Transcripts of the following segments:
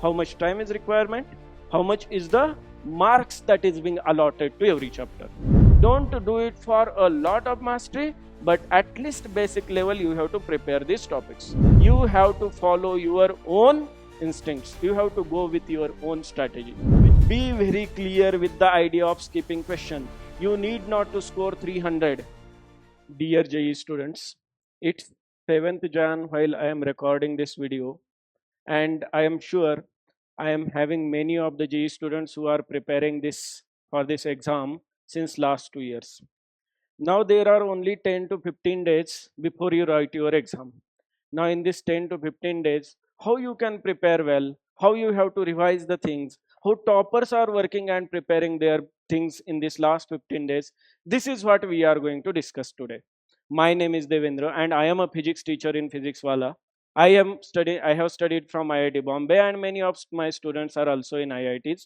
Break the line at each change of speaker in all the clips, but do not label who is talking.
how much time is requirement, how much is the marks that is being allotted to every chapter. Don't do it for a lot of mastery, but at least basic level you have to prepare these topics. You have to follow your own instincts. You have to go with your own strategy. Be very clear with the idea of skipping question. You need not to score 300. Dear JEE students, it's 7th Jan while I am recording this video, and I am sure I am having many of the JEE students who are preparing this for this exam since last 2 years. Now there are only 10 to 15 days before you write your exam. Now in this 10 to 15 days, how you can prepare well, how you have to revise the things, how toppers are working and preparing their things in this last 15 days. This is what we are going to discuss today. My name is Devendra and I am a physics teacher in Physics Wala. I have studied from IIT Bombay and many of my students are also in IITs.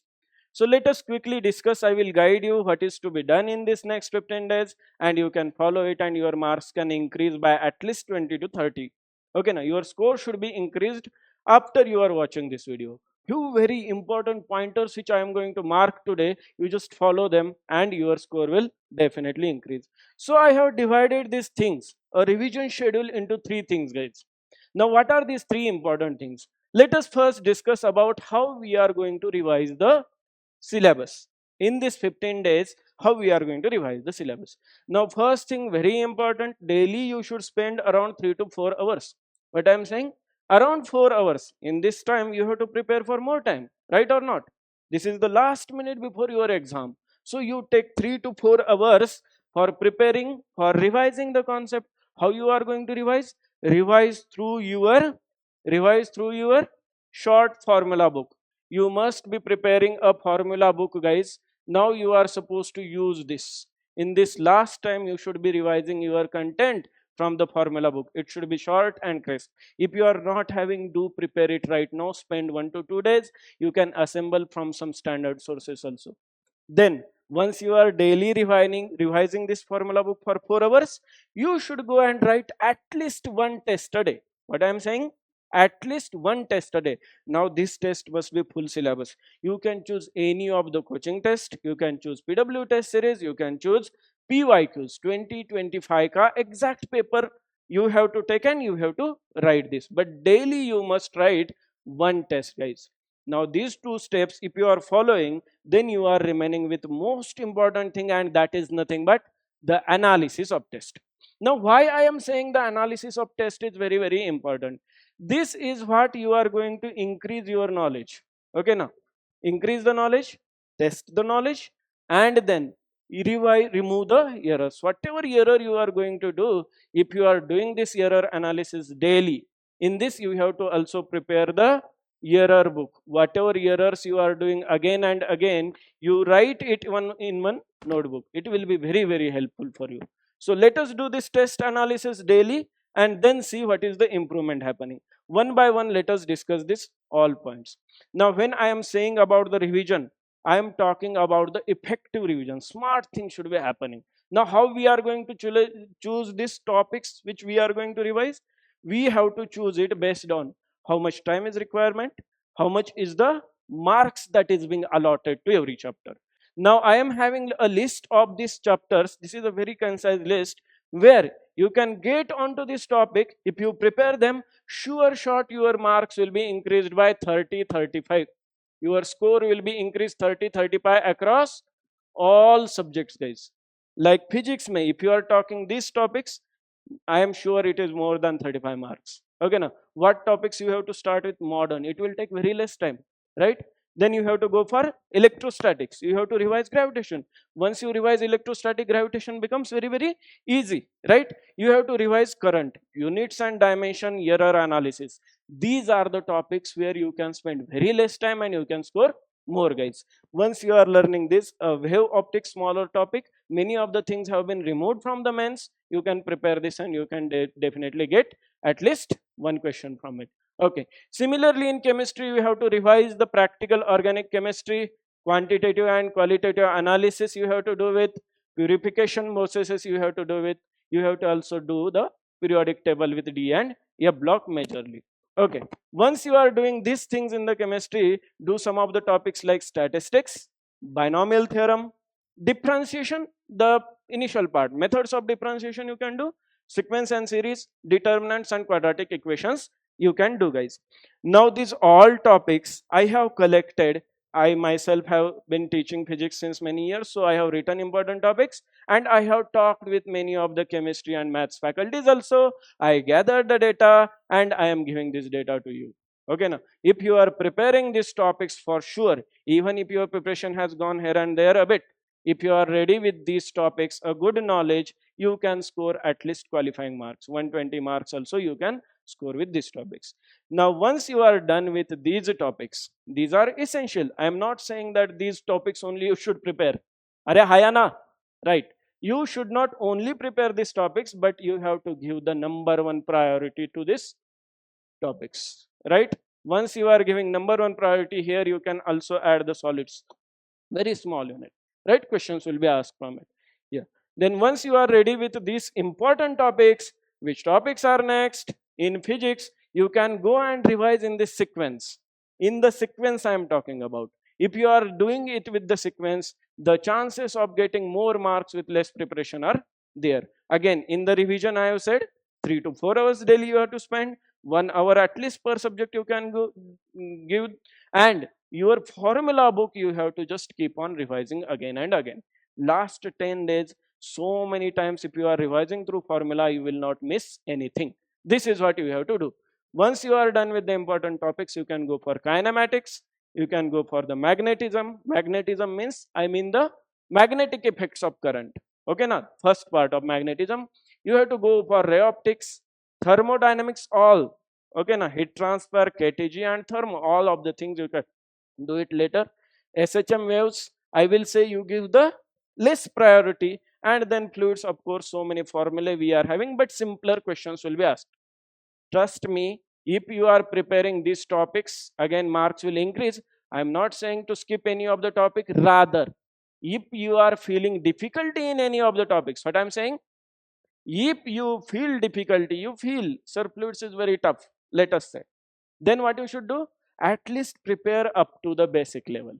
So let us quickly discuss. I will guide you what is to be done in this next 15 days and you can follow it and your marks can increase by at least 20 to 30. Okay, now your score should be increased after you are watching this video. Few very important pointers which I am going to mark today, you just follow them and your score will definitely increase. So I have divided these things, a revision schedule, into 3 things, guys. Now what are these 3 important things? Let us first discuss about how we are going to revise the syllabus. In this 15 days, how we are going to revise the syllabus. Now first thing, very important, daily you should spend around 3 to 4 hours. What I am saying? Around 4 hours. In this time you have to prepare for more time, right or not? This is the last minute before your exam. So you take 3 to 4 hours for preparing, for revising the concept. How you are going to revise? Revise through your short formula book. You must be preparing a formula book, guys. Now you are supposed to use this. In this last time you should be revising your content from the formula book. It should be short and crisp. If you are not having, do prepare it right now. Spend 1 to 2 days. You can assemble from some standard sources also. Then once you are daily revising this formula book for 4 hours, you should go and write at least 1 test a day. What I am saying? At least 1 test a day. Now this test must be full syllabus. You can choose any of the coaching test. You can choose PW test series. You can choose PYQs, 2025 ka exact paper you have to take and you have to write this. But daily you must write 1 test, guys. Now these 2 steps if you are following, then you are remaining with most important thing, and that is nothing but the analysis of test. Now why I am saying the analysis of test is very, very important. This is what you are going to increase your knowledge. Okay, now increase the knowledge, test the knowledge, and then remove the errors. Whatever error you are going to do, if you are doing this error analysis daily, in this you have to also prepare the error book. Whatever errors you are doing again and again, you write it in one notebook. It will be very, very helpful for you. So let us do this test analysis daily and then see what is the improvement happening. One by one, let us discuss this all points. Now when I am saying about the revision, I am talking about the effective revision. Smart things should be happening. Now how we are going to choose these topics which we are going to revise? We have to choose it based on how much time is requirement, how much is the marks that is being allotted to every chapter. Now I am having a list of these chapters. This is a very concise list where you can get onto this topic. If you prepare them, sure shot your marks will be increased by 30-35. Your score will be increased 30-35 across all subjects, guys. Like physics if you are talking these topics, I am sure it is more than 35 marks. Okay, now what topics you have to start with? Modern. It will take very less time, right? Then you have to go for electrostatics. You have to revise gravitation. Once you revise electrostatic, gravitation becomes very, very easy, right? You have to revise current, units and dimension, error analysis. These are the topics where you can spend very less time and you can score more, guys. Once you are learning this wave optics, smaller topic, many of the things have been removed from the mains. You can prepare this and you can definitely get at least 1 question from it. Okay. Similarly, in chemistry, you have to revise the practical organic chemistry, quantitative and qualitative analysis you have to do with, purification processes you have to do with, you have to also do the periodic table with D and F block majorly. Okay, once you are doing these things in the chemistry, do some of the topics like statistics, binomial theorem, differentiation, the initial part, methods of differentiation you can do, sequence and series, determinants and quadratic equations you can do, guys. Now these all topics I have collected. I myself have been teaching physics since many years, so I have written important topics, and I have talked with many of the chemistry and maths faculties also. I gathered the data and I am giving this data to you. Okay, now if you are preparing these topics for sure, even if your preparation has gone here and there a bit, if you are ready with these topics, a good knowledge, you can score at least qualifying marks, 120 marks also you can score with these topics. Now once you are done with these topics, these are essential. I am not saying that these topics only you should prepare. Are hayana, right? You should not only prepare these topics, but you have to give the number one priority to these topics, right? Once you are giving number one priority here, you can also add the solids, very small unit, right? Questions will be asked from it. Yeah, then once you are ready with these important topics, which topics are next in physics, you can go and revise in this sequence. In the sequence I am talking about, if you are doing it with the sequence, the chances of getting more marks with less preparation are there. Again, in the revision I have said 3 to 4 hours daily you have to spend, 1 hour at least per subject you can go give, and your formula book you have to just keep on revising again and again. Last 10 days, so many times if you are revising through formula, you will not miss anything. This is what you have to do. Once you are done with the important topics, you can go for kinematics, you can go for the magnetism. Magnetism means, I mean the magnetic effects of current. Okay, now first part of magnetism. You have to go for ray optics, thermodynamics, all. Okay, now heat transfer, KTG and thermo, all of the things you can do it later. SHM waves, I will say you give the less priority, and then fluids, of course, so many formulae we are having, but simpler questions will be asked. Trust me, if you are preparing these topics, again marks will increase. I am not saying to skip any of the topic, rather, if you are feeling difficulty in any of the topics, what I am saying, if you feel difficulty, you feel sir fluids is very tough, let us say, then what you should do, at least prepare up to the basic level.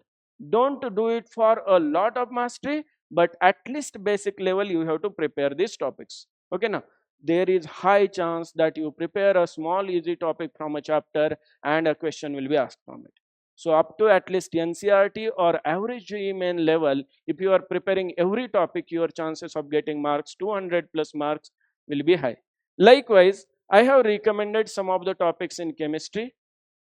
Don't do it for a lot of mastery, but at least basic level you have to prepare these topics. Okay, now there is high chance that you prepare a small easy topic from a chapter and a question will be asked from it. So up to at least NCRT or average JEE main level, if you are preparing every topic, your chances of getting marks, 200 plus marks, will be high. Likewise, I have recommended some of the topics in chemistry.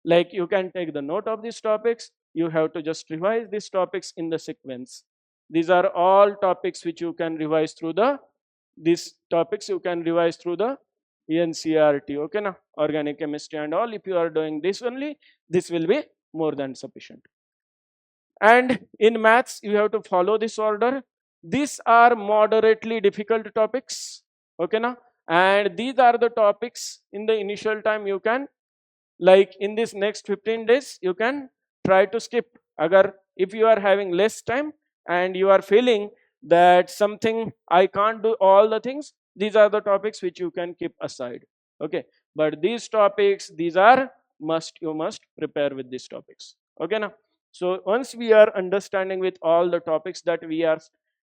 Like you can take the note of these topics, you have to just revise these topics in the sequence. These are all topics which you can revise through the, these topics you can revise through the NCRT. Okay, now organic chemistry and all, if you are doing this only, this will be more than sufficient. And in maths, you have to follow this order. These are moderately difficult topics. Okay, now, and these are the topics in the initial time you can, like in this next 15 days, you can try to skip. Agar if you are having less time and you are feeling that something I can't do all the things, these are the topics which you can keep aside. Okay, but these topics, these are must, you must prepare with these topics. Okay, now. So once we are understanding with all the topics that we are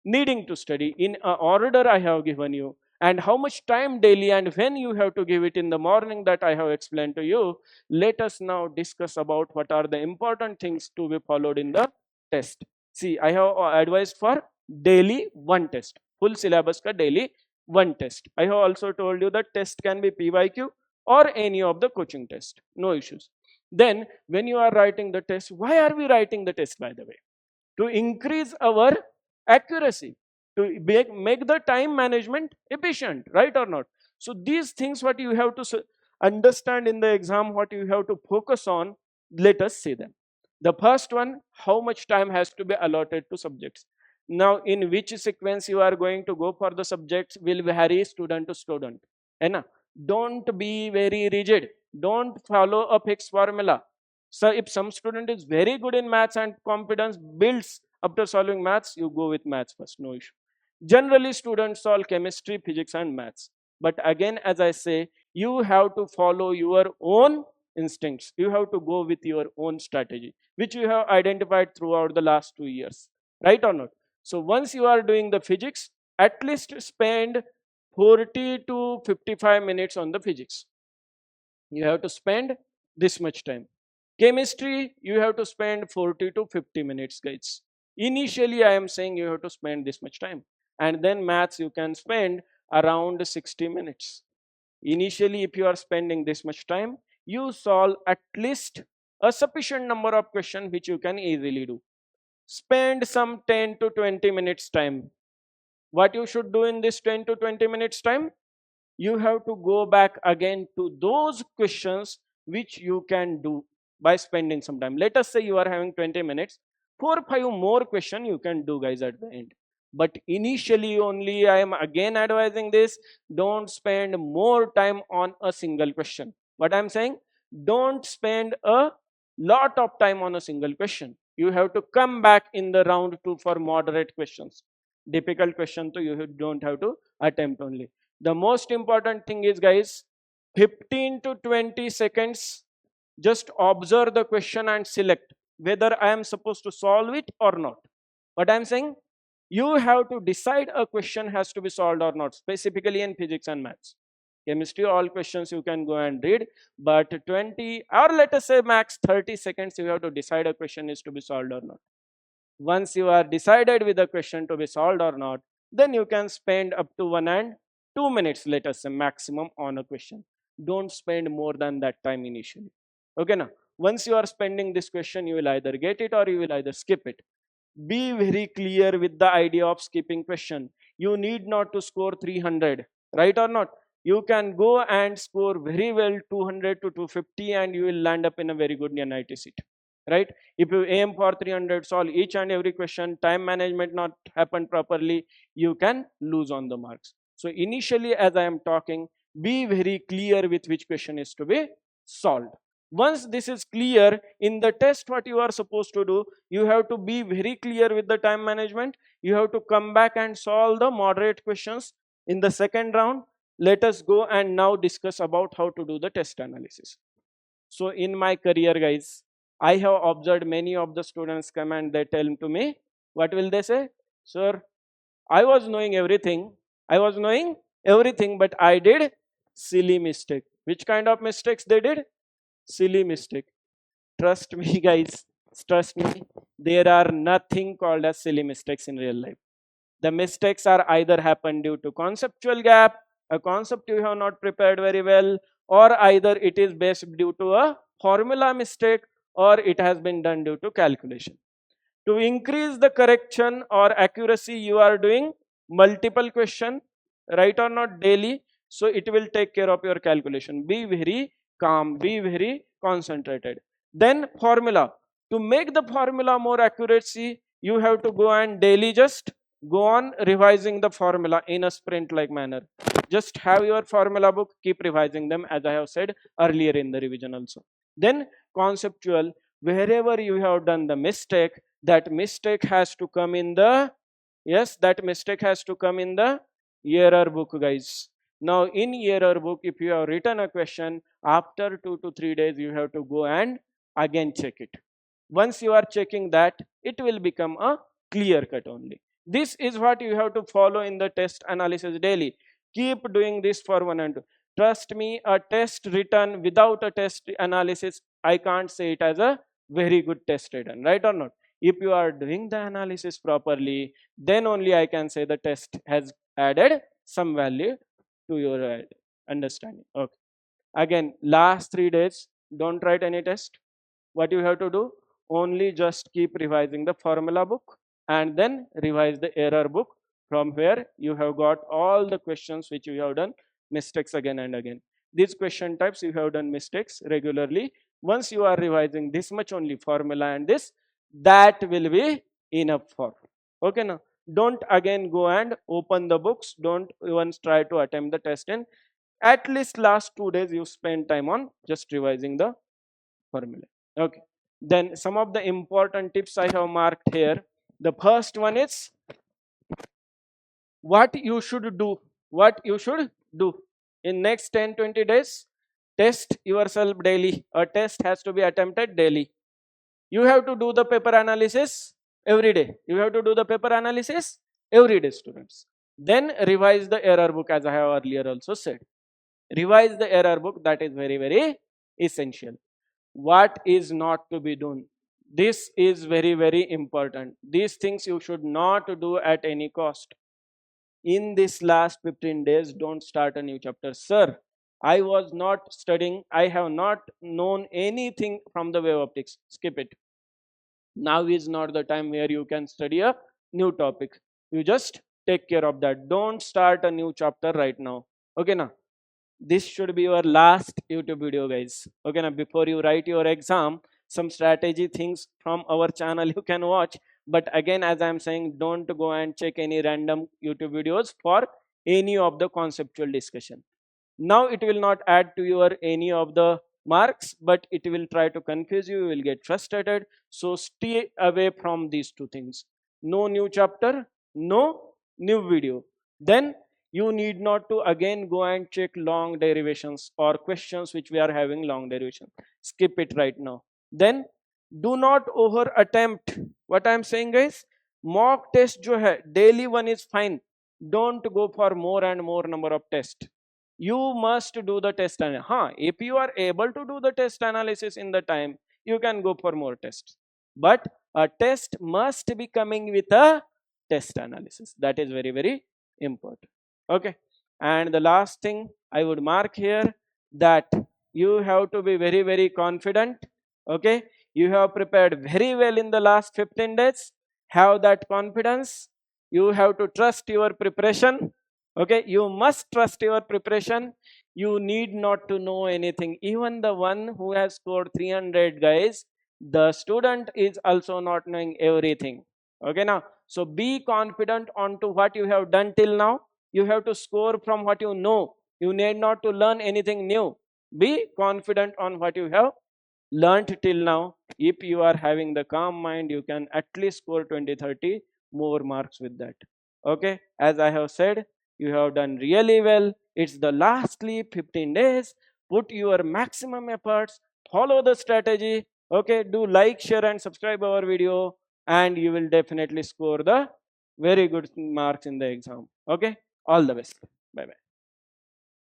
needing to study in a order I have given you, and how much time daily and when you have to give it in the morning, that I have explained to you, let us now discuss about what are the important things to be followed in the test. See, I have advised for daily one test, full syllabus ka daily one test. I have also told you that test can be PYQ or any of the coaching test, no issues. Then when you are writing the test, why are we writing the test, by the way? To increase our accuracy, to make the time management efficient, right or not? So these things what you have to understand in the exam, what you have to focus on, let us see them. The first one, how much time has to be allotted to subjects. Now in which sequence you are going to go for the subjects will vary student to student. And don't be very rigid, don't follow a fixed formula. So if some student is very good in maths and confidence builds after solving maths, you go with maths first, no issue. Generally, students solve chemistry, physics, and maths. But again, as I say, you have to follow your own instincts. You have to go with your own strategy, which you have identified throughout the last 2 years, right or not? So once you are doing the physics, at least spend 40 to 55 minutes on the physics. You have to spend this much time. Chemistry, you have to spend 40 to 50 minutes, guys. Initially, I am saying you have to spend this much time. And then maths, you can spend around 60 minutes. Initially, if you are spending this much time, you solve at least a sufficient number of questions which you can easily do. Spend some 10 to 20 minutes time. What you should do in this 10 to 20 minutes time? You have to go back again to those questions which you can do by spending some time. Let us say you are having 20 minutes, 4 or 5 more question you can do, guys, at the end. But initially only I am again advising this, don't spend more time on a single question. What I'm saying, don't spend a lot of time on a single question. You have to come back in the round 2 for moderate questions. Difficult question, so you don't have to attempt only. The most important thing is, guys, 15 to 20 seconds, just observe the question and select whether I am supposed to solve it or not. What I am saying, you have to decide a question has to be solved or not, specifically in physics and maths. Chemistry, all questions you can go and read, but 20 or let us say max 30 seconds, you have to decide a question is to be solved or not. Once you are decided with the question to be solved or not, then you can spend up to 1 and 2 minutes, let us say maximum, on a question. Don't spend more than that time initially. Okay, now once you are spending this question, you will either get it or you will either skip it. Be very clear with the idea of skipping question. You need not to score 300, right or not? You can go and score very well 200 to 250 and you will land up in a very good NIT seat, right? If you aim for 300, solve each and every question, time management not happen properly, you can lose on the marks. So initially, as I am talking, be very clear with which question is to be solved. Once this is clear, in the test what you are supposed to do, you have to be very clear with the time management. You have to come back and solve the moderate questions in the second round. Let us go and now discuss about how to do the test analysis. So in my career, guys, I have observed many of the students come and they tell to me, what will they say? Sir, I was knowing everything. I was knowing everything, but I did silly mistake. Which kind of mistakes they did? Silly mistake. Trust me, guys. Trust me. There are nothing called as silly mistakes in real life. The mistakes are either happen due to conceptual gap, a concept you have not prepared very well, or either it is based due to a formula mistake, or it has been done due to calculation. To increase the correction or accuracy, you are doing multiple question, right or not, daily. So it will take care of your calculation. Be very calm, be very concentrated. Then formula. To make the formula more accuracy, you have to go and daily just go on revising the formula in a sprint like manner. Just have your formula book, keep revising them, as I have said earlier in the revision also. Then conceptual, wherever you have done the mistake, that mistake has to come in the, yes, that mistake has to come in the error book, guys. Now in error book, if you have written a question, after 2 to 3 days you have to go and again check it. Once you are checking that, it will become a clear cut only. This is what you have to follow in the test analysis daily. Keep doing this for 1 and 2. Trust me, a test written without a test analysis, I can't say it as a very good test written, right or not? If you are doing the analysis properly, then only I can say the test has added some value to your understanding. Okay. Again, last 3 days, don't write any test. What you have to do, only just keep revising the formula book and then revise the error book, from where you have got all the questions which you have done mistakes again and again. These question types you have done mistakes regularly. Once you are revising this much only formula and this, that will be enough for. Okay, now don't again go and open the books. Don't even try to attempt the test in. At least last 2 days you spend time on just revising the formula. Okay. Then some of the important tips I have marked here. The first one is what you should do. What you should do in next 10-20 days. test yourself daily. A test has to be attempted daily. You have to do the paper analysis every day. You have to do the paper analysis every day, students. Then revise the error book, as I have earlier also said. Revise the error book. That is very, very essential. What is not to be done? This is very, very important. These things you should not do at any cost. In this last 15 days, don't start a new chapter. Sir, I was not studying. I have not known anything from the wave optics. Skip it. Now is not the time where you can study a new topic. You just take care of that. Don't start a new chapter right now. Okay, now this should be your last YouTube video, guys. Okay, now before you write your exam, some strategy things from our channel you can watch. But again, as I'm saying, don't go and check any random YouTube videos for any of the conceptual discussion. Now it will not add to your any of the marks, but it will try to confuse you. You will get frustrated. So stay away from these two things. No new chapter, no new video. Then you need not to again go and check long derivations or questions which we are having long derivation. Skip it right now. Then do not over attempt. What I am saying, guys, mock test jo hai, daily one is fine. Don't go for more and more number of tests. You must do the test. If you are able to do the test analysis in the time, you can go for more tests. But a test must be coming with a test analysis. That is very, very important. Okay. And the last thing I would mark here, that you have to be very, very confident. Okay. You have prepared very well in the last 15 days. Have that confidence. You have to trust your preparation. Okay, you must trust your preparation. You need not to know anything. Even the one who has scored 300, guys, the student is also not knowing everything. Okay, now, so be confident onto what you have done till now. You have to score from what you know. You need not to learn anything new. Be confident on what you have learned till now. If you are having the calm mind, you can at least score 20-30 more marks with that. Okay, as I have said, you have done really well. It's the lastly 15 days. Put your maximum efforts, follow the strategy. Okay, do like, share and subscribe our video, and you will definitely score the very good marks in the exam. Okay, all the best. Bye bye.